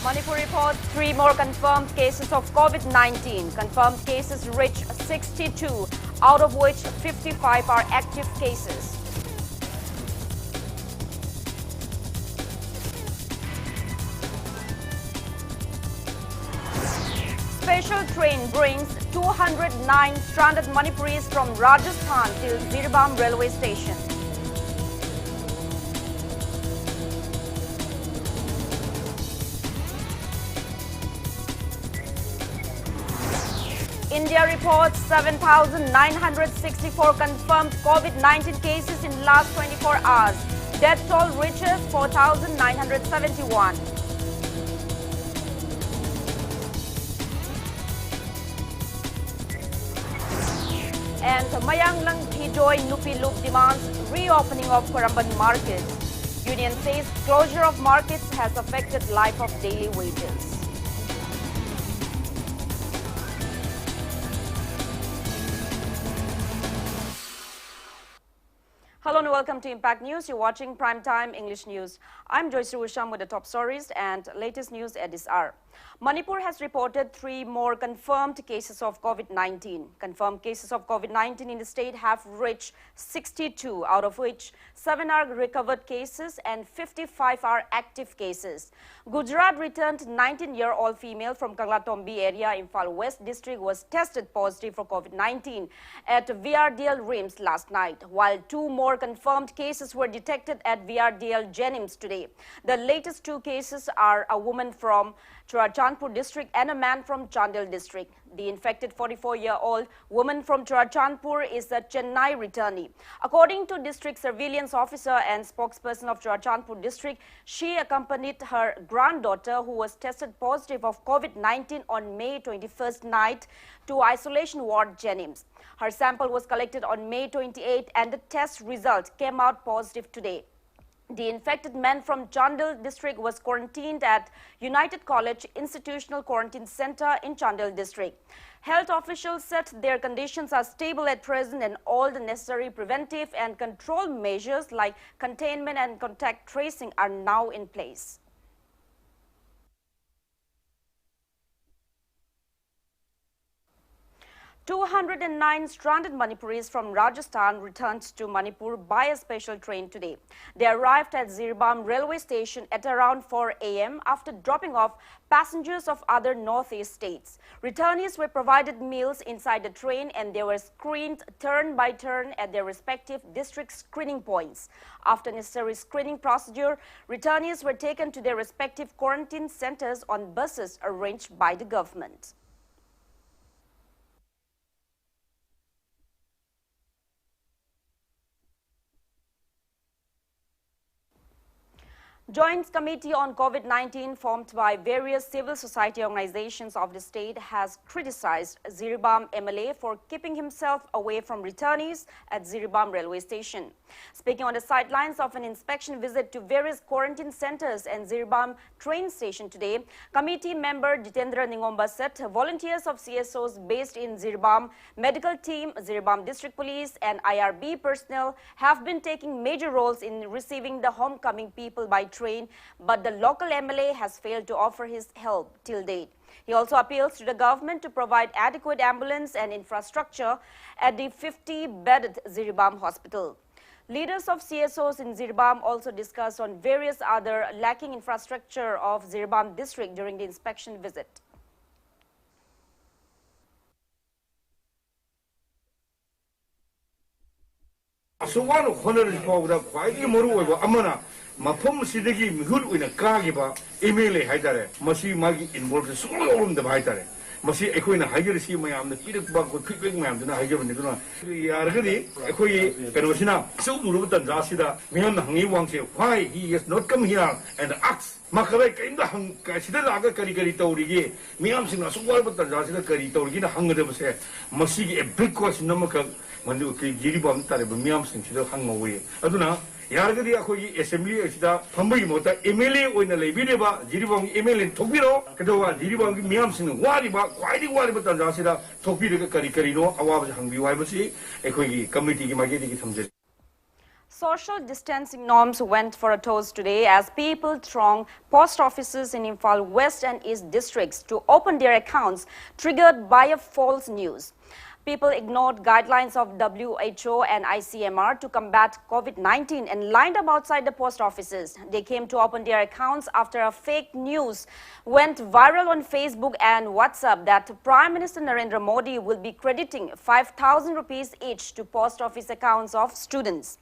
Manipur reports 3 more confirmed cases of COVID-19. Confirmed cases reach 62, out of which 55 are active cases. Special train brings 209 stranded Manipuris from Rajasthan to Jirebam railway station. India reports 7,964 confirmed COVID-19 cases in last 24 hours. Death toll reaches 4,971. And Mayanglang Pijoy Nupi Loop demands reopening of Karamban market. Union says closure of markets has affected life of daily wages. Hello and welcome to Impact News. You're watching Primetime English News. I'm JOYSHREE USHAM with the top stories and latest news at this hour. Manipur has reported 3 more confirmed cases of COVID-19. Confirmed cases of COVID-19 in the state have reached 62, out of which 7 are recovered cases and 55 are active cases. Gujarat returned 19-year-old female from Kanglatombi area, Imphal West district, was tested positive for COVID-19 at VRDL RIMS last night, while 2 more confirmed cases were detected at VRDL Jenims today. The latest 2 cases are a woman from Churachandpur district and a man from Chandel district. The infected 44-year-old woman from Churachandpur is a Chennai returnee. According to district surveillance officer and spokesperson of Churachandpur district, she accompanied her granddaughter who was tested positive of COVID-19 on May 21st night to isolation ward Jenims. Her sample was collected on May 28 and the test result came out positive today. The infected man from Chandel district was quarantined at United College Institutional Quarantine Center in Chandel district. Health officials said their conditions are stable at present and all the necessary preventive and control measures like containment and contact tracing are now in place. "209 stranded Manipuris from Rajasthan returned to Manipur by a special train today. They arrived at Jirebam railway station at around 4 a.m. after dropping off passengers of other northeast states. Returnees were provided meals inside the train and they were screened turn by turn at their respective district screening points. After necessary screening procedure, returnees were taken to their respective quarantine centers on buses arranged by the government. Joint Committee on COVID-19 formed by various civil society organizations of the state has criticized Jirebam MLA for keeping himself away from returnees at Jirebam railway station. Speaking on the sidelines of an inspection visit to various quarantine centers and Jirebam train station today, committee member Jitendra Ningomba said volunteers of CSOs based in Jirebam, medical team, Jirebam district police and IRB personnel have been taking major roles in receiving the homecoming people by train, but the local MLA has failed to offer his help till date. He also appeals to the government to provide adequate ambulance and infrastructure at the 50-bedded Jirebam hospital. Leaders of CSOs in Jirebam also discussed on various other lacking infrastructure of Jirebam district during the inspection visit. 수많은 권한을 보고다 과이게 모르고 아무나 마품 시대기 미hul우이나 까기바 이메일에 하이다래 마시 마기 인볼브 수고로는데 하이다래 마시 에코이나 하이게르 시 마야암네 피르박고 피백 마야암드나 하이게르네 그나 야르그리 에코이 베로시나 수두르부터 자시다 미연 항이 왕세 why he has not come here and asked 마카베 게임도 한 시대를 아가 거리 떠오르기 미암싱나 수고할부터 자시다 거리 떠오르기는 한거데 보세 마시기 에빅과 넘어가 먼저 그 지리밤 딸에 미암싱 시대 한거위 아두나 야르그리 아코이 애셈블리 시다 반복이 못다 에멜리 오이나 레비레바 지리밤 에멜리 독비로 그도와 지리밤 미암싱은 와리바 과이리부터 자시다 독비를 거리노 아와버지 항비와이버시 에코이 커뮤니티 마게디기 탐제 Social distancing norms went for a toss today as people thronged post offices in Imphal West and East districts to open their accounts, triggered by a false news. People ignored guidelines of WHO and ICMR to combat COVID-19 and lined up outside the post offices. They came to open their accounts after a fake news went viral on Facebook and WhatsApp that Prime Minister Narendra Modi will be crediting 5,000 rupees each to post office accounts of students.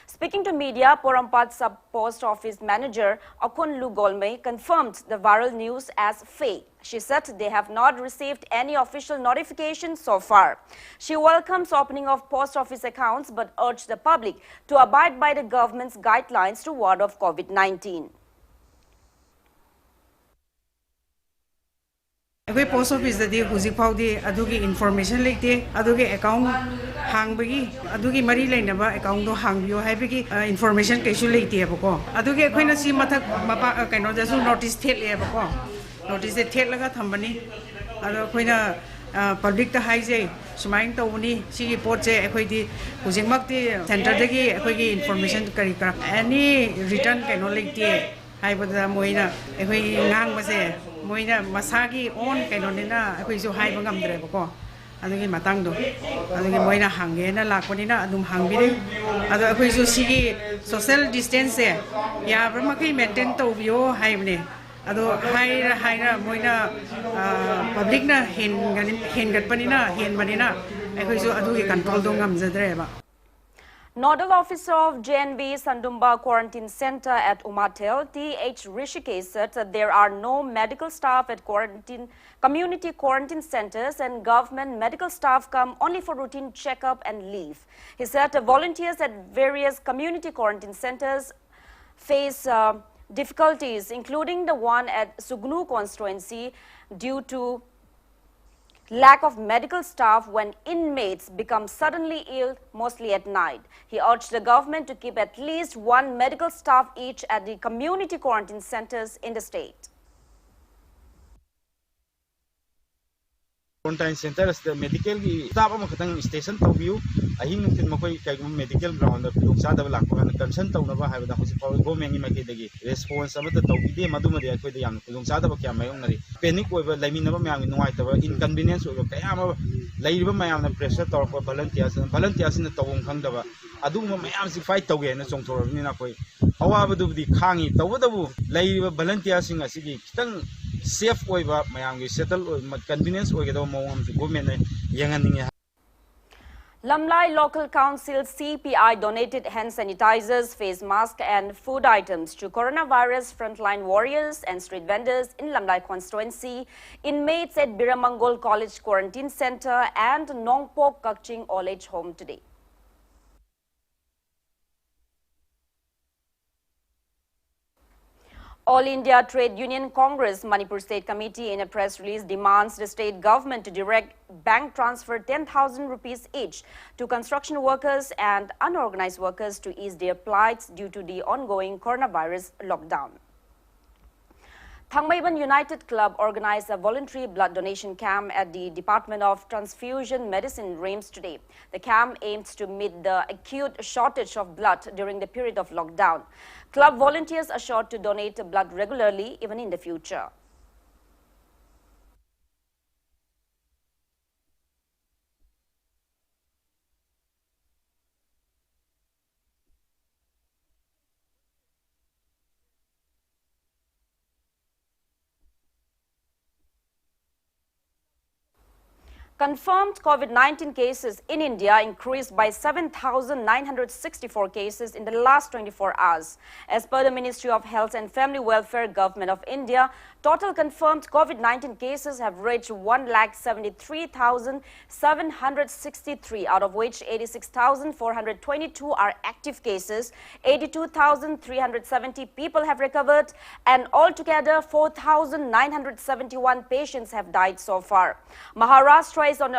Speaking to media, Porampat Sub-Post Office Manager Akunlu Golme confirmed the viral news as fake. She said they have not received any official notification so far. She welcomes opening of post office accounts but urged the public to abide by the government's guidelines to ward off COVID-19. We post office that day huzik paudi adugi information like adugi account hangbagi adugi mari lainaba account do hangbiyo haibagi information kaisu leite abako adugi akoina si mathak mapa kaino jasu notice thele abako notice thelaga thambani ado akoina public ta haije sumain tawni sigi pot je akoidi hujikmakti center dagi akoigi information kari kara any return kaino leite haibada moina akoi ngang base moina masagi on kainonina akoi jo haiba ngamdre bako adugi matang do adugi moina hange na lakponina adum hangbire adu akoi jo sigi social distance ya bramakai maintain tawbiyo haibne adu haira moina public na hengat panina henmanina akoi jo adugi control do ngamjadre ba. Nodal Officer of JNV Sandumba Quarantine Center at Umatel, T.H. Rishikesh, said that there are no medical staff at community quarantine centers and government medical staff come only for routine checkup and leave. He said volunteers at various community quarantine centers face difficulties, including the one at Sugnu constituency, due to lack of medical staff when inmates become suddenly ill, mostly at night. He urged the government to keep at least one medical staff each at the community quarantine centers in the state. Quarantine centers the medical staff am khatang station to view ahing tin makoi kai medical ground the luksa da lak kan concern to na ba ha da hosi paw government ma ke dagi response am ta to bi madu ma ya koi da yam luksa da ba kya mayong nari panic oi ba laimi na ba mayam nuai ta ba inconvenience oi ba kaya ma lai ba mayam na pressure to ba volunteers na tawong khang da ba adu ma mayam si fight to ge na chong thor ni na koi awa ba du di khangi to ba bu lai ba volunteers sing asigi kitang safe oi ba mayam gi settle oi convenience oi ge da mo am government yangan ning Lamlai Local Council CPI donated hand sanitizers, face masks and food items to coronavirus frontline warriors and street vendors in Lamlai constituency, inmates at Biramangol College Quarantine Center and Nongpok Kakching Old Age Home today. All India Trade Union Congress Manipur State Committee in a press release demands the state government to direct bank transfer 10,000 rupees each to construction workers and unorganized workers to ease their plights due to the ongoing coronavirus lockdown. Thangmaiban United Club organized a voluntary blood donation camp at the Department of Transfusion Medicine, Reims today. The camp aims to meet the acute shortage of blood during the period of lockdown. Club volunteers are assured to donate blood regularly even in the future. Confirmed COVID-19 cases in India increased by 7,964 cases in the last 24 hours. As per the Ministry of Health and Family Welfare, Government of India, total confirmed COVID-19 cases have reached 1,73,763, out of which 86,422 are active cases, 82,370 people have recovered, and altogether 4,971 patients have died so far. Maharashtra is on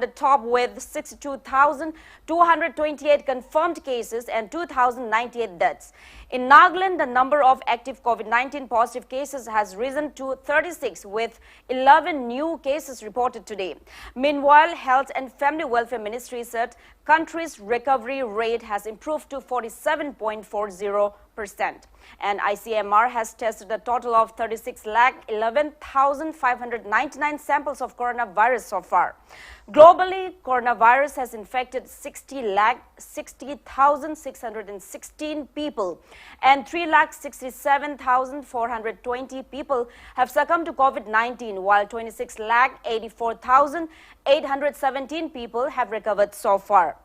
the top with 62,228 confirmed cases and 2,098 deaths. In Nagaland, the number of active COVID-19 positive cases has risen to 36 with 11 new cases reported today. Meanwhile, Health and Family Welfare Ministry said country's recovery rate has improved to 47.40%. And ICMR has tested a total of 36,11,599 samples of coronavirus so far. Globally, coronavirus has infected 60,60,616 people, and 3,67,420 people have succumbed to COVID-19, while 26,84,817 people have recovered so far.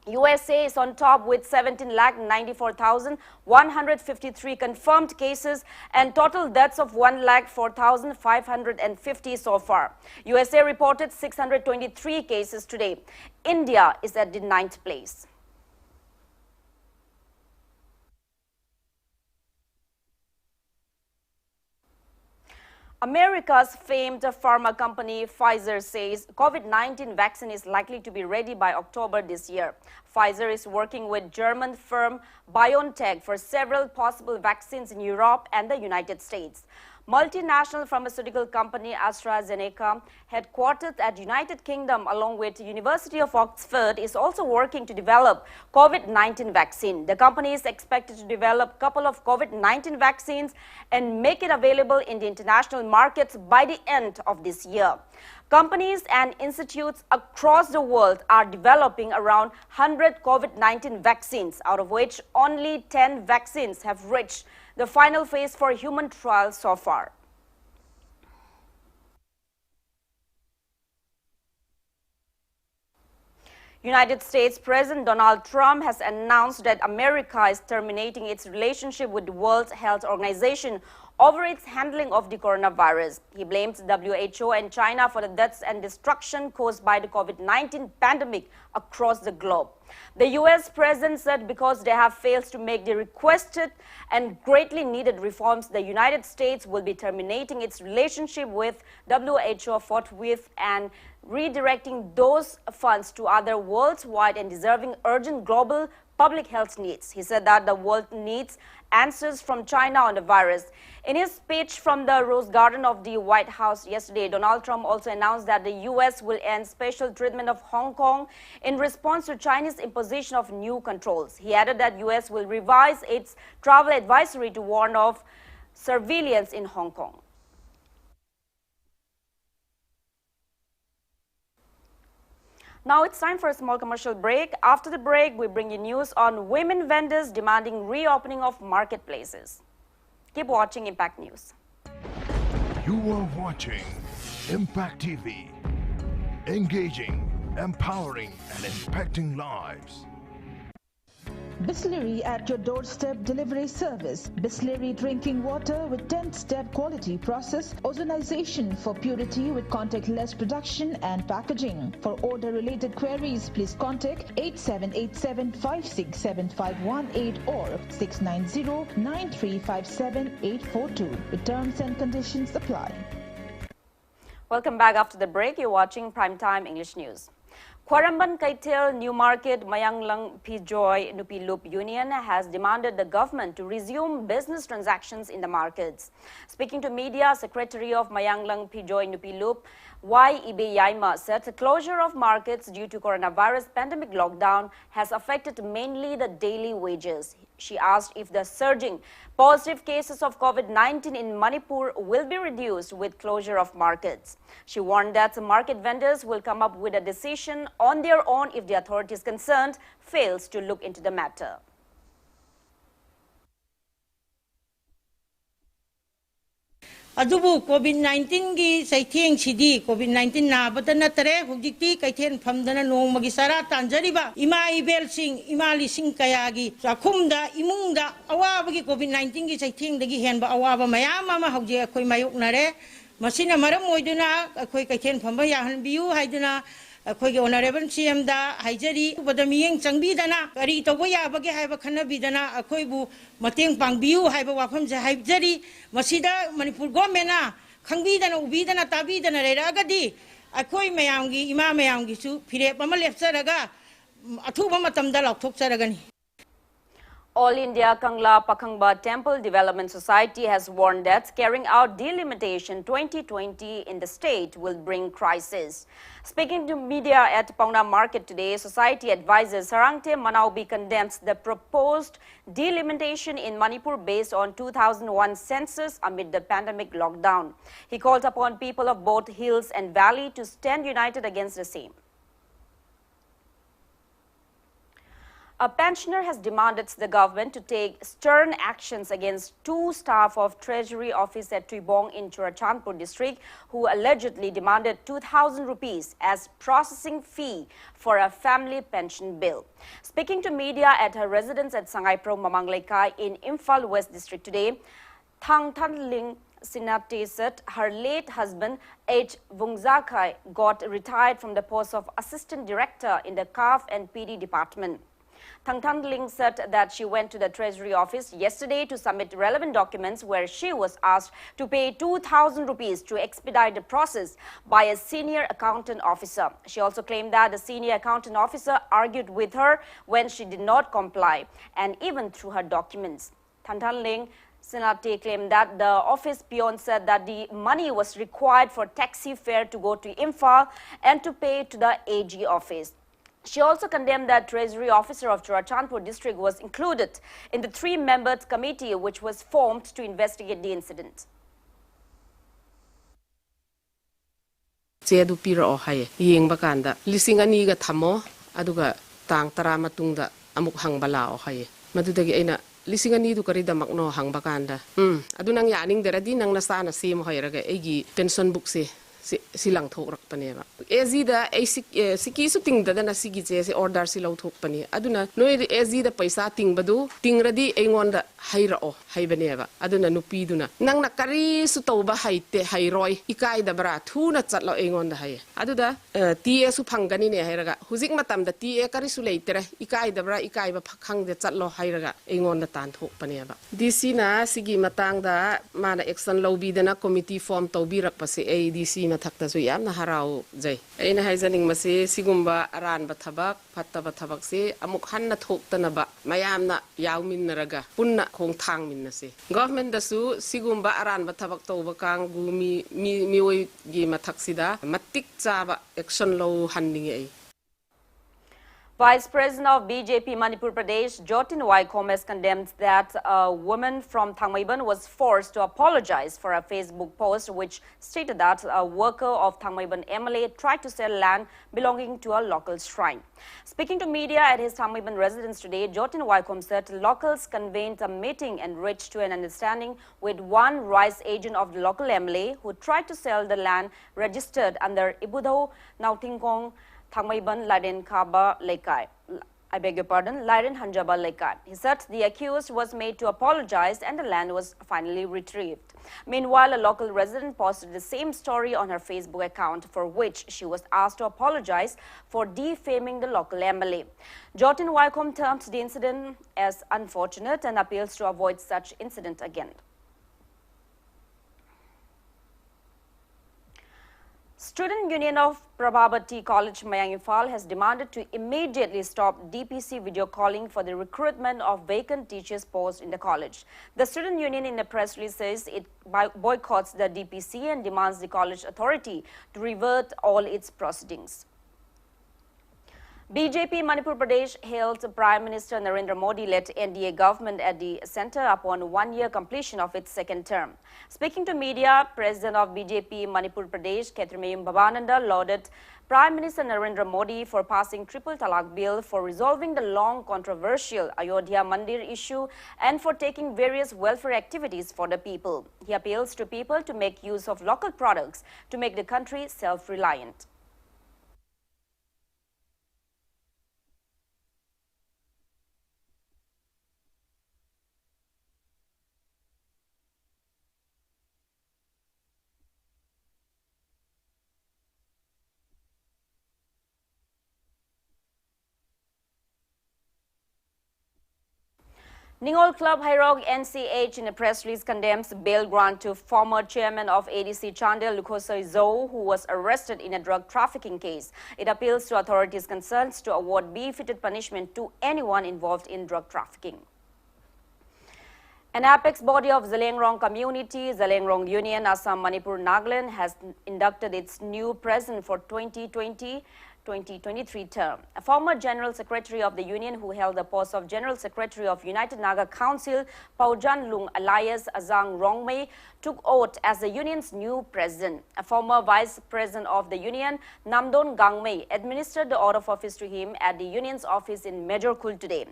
USA is on top with 17,94,153 confirmed cases and total deaths of 1,04,550 so far. USA reported 623 cases today. India is at the 9th place. America's famed pharma company Pfizer says COVID-19 vaccine is likely to be ready by October this year. Pfizer is working with German firm BioNTech for several possible vaccines in Europe and the United States. Multinational pharmaceutical company AstraZeneca, headquartered at United Kingdom along with University of Oxford, is also working to develop COVID-19 vaccine. The company is expected to develop a couple of COVID-19 vaccines and make it available in the international markets by the end of this year. Companies and institutes across the world are developing around 100 COVID-19 vaccines, out of which only 10 vaccines have reached the final phase for human trials so far. United States President Donald Trump has announced that America is terminating its relationship with the World Health Organization over its handling of the coronavirus. He blames WHO and China for the deaths and destruction caused by the COVID-19 pandemic across the globe. The U.S. president said because they have failed to make the requested and greatly needed reforms, the United States will be terminating its relationship with WHO forthwith and redirecting those funds to other worldwide and deserving urgent global public health needs. He said that the world needs answers from China on the virus. In his speech from the Rose Garden of the White House yesterday, Donald Trump also announced that the U.S. will end special treatment of Hong Kong in response to China's imposition of new controls. He added that U.S. will revise its travel advisory to warn of surveillance in Hong Kong. Now it's time for a small commercial break. After the break, we bring you news on women vendors demanding reopening of marketplaces. Keep watching Impact News. You are watching Impact TV. Engaging, empowering, and impacting lives. Bisleri at your doorstep delivery service. Bisleri drinking water with 10-step quality process. Ozonization for purity with contactless production and packaging. For order-related queries, please contact 8787-567-518 or 690-9357-842. With terms and conditions apply. Welcome back after the break. You're watching Primetime English News. Quaramban Kaitel New Market Mayanglang Pijoy Nupilup Union has demanded the government to resume business transactions in the markets. Speaking to media, Secretary of Mayanglang Pijoy Nupilup, Y. Ibe Yaima, said the closure of markets due to coronavirus pandemic lockdown has affected mainly the daily wages. She asked if the surging positive cases of COVID-19 in Manipur will be reduced with closure of markets. She warned that the market vendors will come up with a decision on their own if the authorities concerned fails to look into the matter. Adubu COVID-19 gi saitheng sidi COVID-19 na badana tare hujikti kaithen phamdana nong magisara tanjariba ima ibel sing ima lising kayagi sakhumda imungda awabagi COVID-19 gi saitheng dagi henba awaba mayam ama huje akhoi mayuk nare masina maram oiduna akhoi kaithen phamba yahan biu haiduna akhoi ge honorable CM da haijari badamiyeng changbidana kari tobo yabage haiba khanabidana akhoi bu mateng pangbiu haiba wafam je haijari masida Manipur government na khangbidana ubidana tabidana reiragadi akhoi mayamgi ima mayamgi su phire pama lepsaraga athuba matamda laukthokcharagani. All India Kangla Pakhangba Temple Development Society has warned that carrying out delimitation 2020 in the state will bring crisis. Speaking to media at Paungna Market today, society advisor Sarangte Manaubi condemns the proposed delimitation in Manipur based on 2001 census amid the pandemic lockdown. He called upon people of both hills and valley to stand united against the same. A pensioner has demanded the government to take stern actions against two staff of Treasury Office at Tribong in Churachandpur district who allegedly demanded 2,000 rupees as processing fee for a family pension bill. Speaking to media at her residence at Sangaipro Mamanglaikai in Imphal West district today, Thang Than Ling Sinate said her late husband H. Vungzakai got retired from the post of Assistant Director in the CAF and PD department. Thang Than Ling said that she went to the Treasury office yesterday to submit relevant documents where she was asked to pay 2,000 rupees to expedite the process by a senior accountant officer. She also claimed that the senior accountant officer argued with her when she did not comply and even through her documents. Thang Than Ling Sinate claimed that the office peon said that the money was required for taxi fare to go to Imphal and to pay to the AG office. She also condemned that Treasury Officer of Churachandpur district was included in the 3-member committee which was formed to investigate the incident. Chedu piro hai yeng bakanda lising ani ga thamo aduga tang tara matungda amuk hangbala o hai madudagi aina lising ani du kari damak no hangbakanda adunang yaning deradi nang nasana sim hoiraga egi pension book se silang thok rak paneba AZ da siki su ting da na sigi je se order si lau thok pani aduna noi AZ da paisa ting badu ting radi engon da haira o haibaneba aduna nupi duna nang na kari su tauba haite hairoi ikai da bra thu na chatlo engon da hai aduda ta su phangani ne hairaga hujik matam da ta kari su leitere ikai da bra ikai ba phakhang de chatlo hairaga engon da tan thok paneba DC na sigi matang da mana action lobi da na committee form taubi rak pase ADC thakta su yam na harau jai aina haizaning mase sigumba aran ba thabak phatta ba thabak se amuk han na thokta na ba mayam na yawmin naraga punna khong thang min na se government da su sigumba aran ba thabak to ba kang gu mi oi gi mathaksida matik cha ba action lo hanning ai. Vice President of BJP Manipur Pradesh, JOYSHREE has condemned that a woman from Thangmaiban was forced to apologize for a Facebook post which stated that a worker of Thangmaiban MLA tried to sell land belonging to a local shrine. Speaking to media at his Thangmaiban residence today, JOYSHREE said locals convened a meeting and reached to an understanding with one rice agent of the local MLA who tried to sell the land registered under Ibudho Nautingkong Thangmaiban Laren Kaba Laikai. I beg your pardon, Laren Hanjaba Laikai. He said the accused was made to apologize and the land was finally retrieved. Meanwhile, a local resident posted the same story on her Facebook account for which she was asked to apologize for defaming the local MLA. JOYSHREE termed the incident as unfortunate and appeals to avoid such incident again. Student Union of Prabhabati College Mayang Imphal has demanded to immediately stop DPC video calling for the recruitment of vacant teachers posts in the college. The student union in a press release says it boycotts the DPC and demands the college authority to revert all its proceedings. BJP Manipur Pradesh hailed Prime Minister Narendra Modi-led NDA government at the centre upon one-year completion of its second term. Speaking to media, President of BJP Manipur Pradesh, Khetrimayum Bhavananda, lauded Prime Minister Narendra Modi for passing Triple Talaq Bill, for resolving the long controversial Ayodhya Mandir issue, and for taking various welfare activities for the people. He appeals to people to make use of local products to make the country self-reliant. Ningol Club Hairog NCH in a press release condemns bail grant to former chairman of ADC Chandel Lukhosoi Zou, who was arrested in a drug trafficking case. It appeals to authorities concerned to award befitted punishment to anyone involved in drug trafficking. An apex body of Zaliangrong community, Zaliangrong Union, Assam, Manipur, Nagaland, has inducted its new president for 2020-2023 term. A former General Secretary of the Union who held the post of General Secretary of United Naga Council, Paujan Lung alias Azang Rongmei, took oath as the Union's new president. A former Vice President of the Union, Namdon Gangmei, administered the oath of office to him at the Union's office in Majorkul today.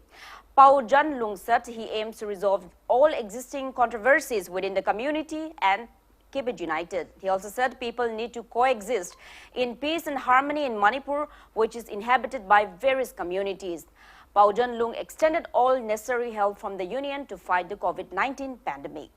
Paujan Lung said he aims to resolve all existing controversies within the community and keep it united. He also said people need to coexist in peace and harmony in Manipur, which is inhabited by various communities. Paujan Lung extended all necessary help from the Union to fight the COVID-19 pandemic.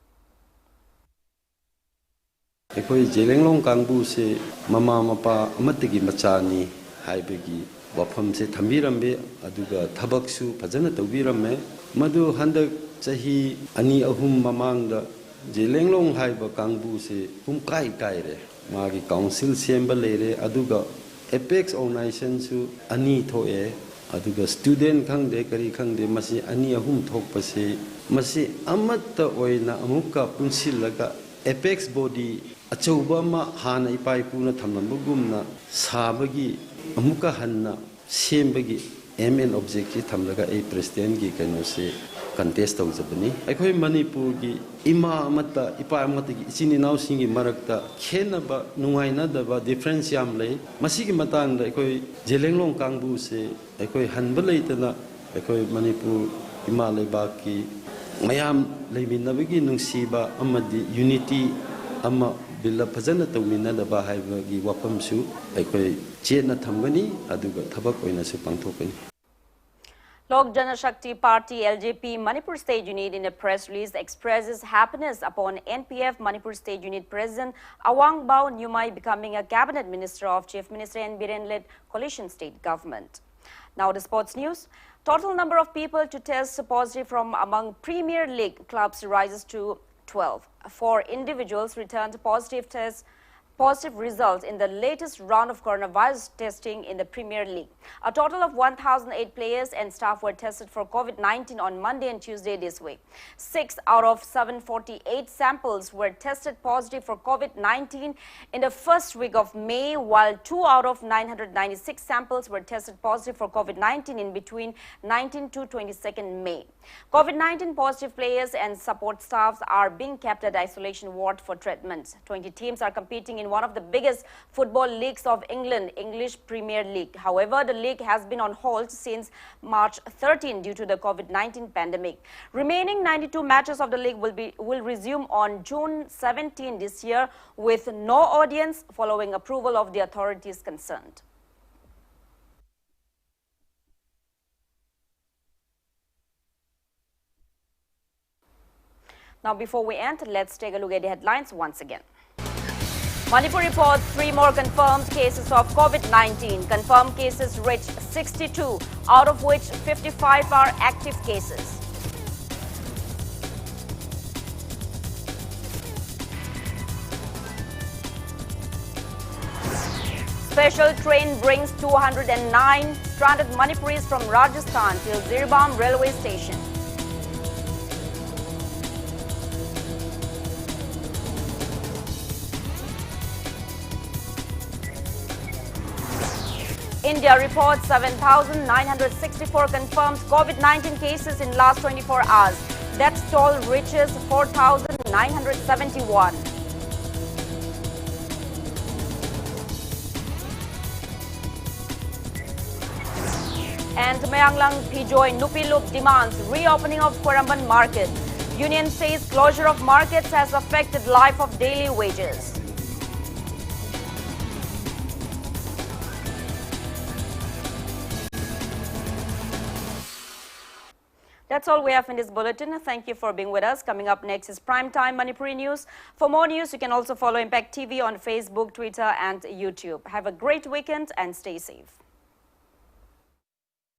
Ekoi Zaliangrong kangbu se mama mapa amatagi machani haibagi wafam se thambirambe aduga thabaksu phajana tawbiramme madu handak chahi ani ahum mamangda Zaliangrong haiba kangbu se kai re magi council semba lere aduga apex organization su ani thoe aduga student khangde kari khangde masi ani ahum thokpa se masi amatta oina amuka punsilaga apex body achauba ma hana ipai puna thamlambugumna sabagi amuka hanna sembagi aim and objective thamlaga a president gi kaino se contest tawjabani akhoi manipur gi ima amata ipa amata gi chini naw singi marakta khenaba nungaina daba difference yam lei masigi matang da akhoi Zaliangrong kangbu se akhoi hanba leitana akhoi manipur ima lebak ki mayam leiminabagi nungsiba amadi unity ama billa phajana tawmina daba haiba gi wapamsu akhoi chena thamgani aduga thabak oina su pangthokani. Lok Janashakti Party LJP Manipur State Unit in a press release expresses happiness upon NPF Manipur State Unit President Awang Bao Nyumai becoming a cabinet minister of Chief Minister N. Biren-led coalition state government. Now the sports news. Total number of people to test positive from among Premier League clubs rises to 12. 4 individuals returned positive results in the latest round of coronavirus testing in the Premier League. A total of 1,008 players and staff were tested for COVID-19 on Monday and Tuesday this week. 6 out of 748 samples were tested positive for COVID-19 in the first week of May, while 2 out of 996 samples were tested positive for COVID-19 in between 19 to 22nd May. COVID-19 positive players and support staffs are being kept at isolation ward for treatment. 20 teams are competing in one of the biggest football leagues of England, English Premier League. However, the league has been on hold since March 13 due to the COVID-19 pandemic. Remaining 92 matches of the league will resume on June 17 this year with no audience following approval of the authorities concerned. Now, before we end, let's take a look at the headlines once again. Manipur reports 3 more confirmed cases of COVID-19. Confirmed cases reached 62, out of which 55 are active cases. Special train brings 209 stranded Manipuris from Rajasthan till Zirbam railway station. India reports 7,964 confirmed COVID-19 cases in last 24 hours. Death toll reaches 4,971. And Mayanglang Pijoy Nupilup demands reopening of Koramban market. Union says closure of markets has affected life of daily wages. That's all we have in this bulletin. Thank you for being with us. Coming up next is Primetime Manipuri News. For more news, you can also follow Impact TV on Facebook, Twitter and YouTube. Have a great weekend and stay safe.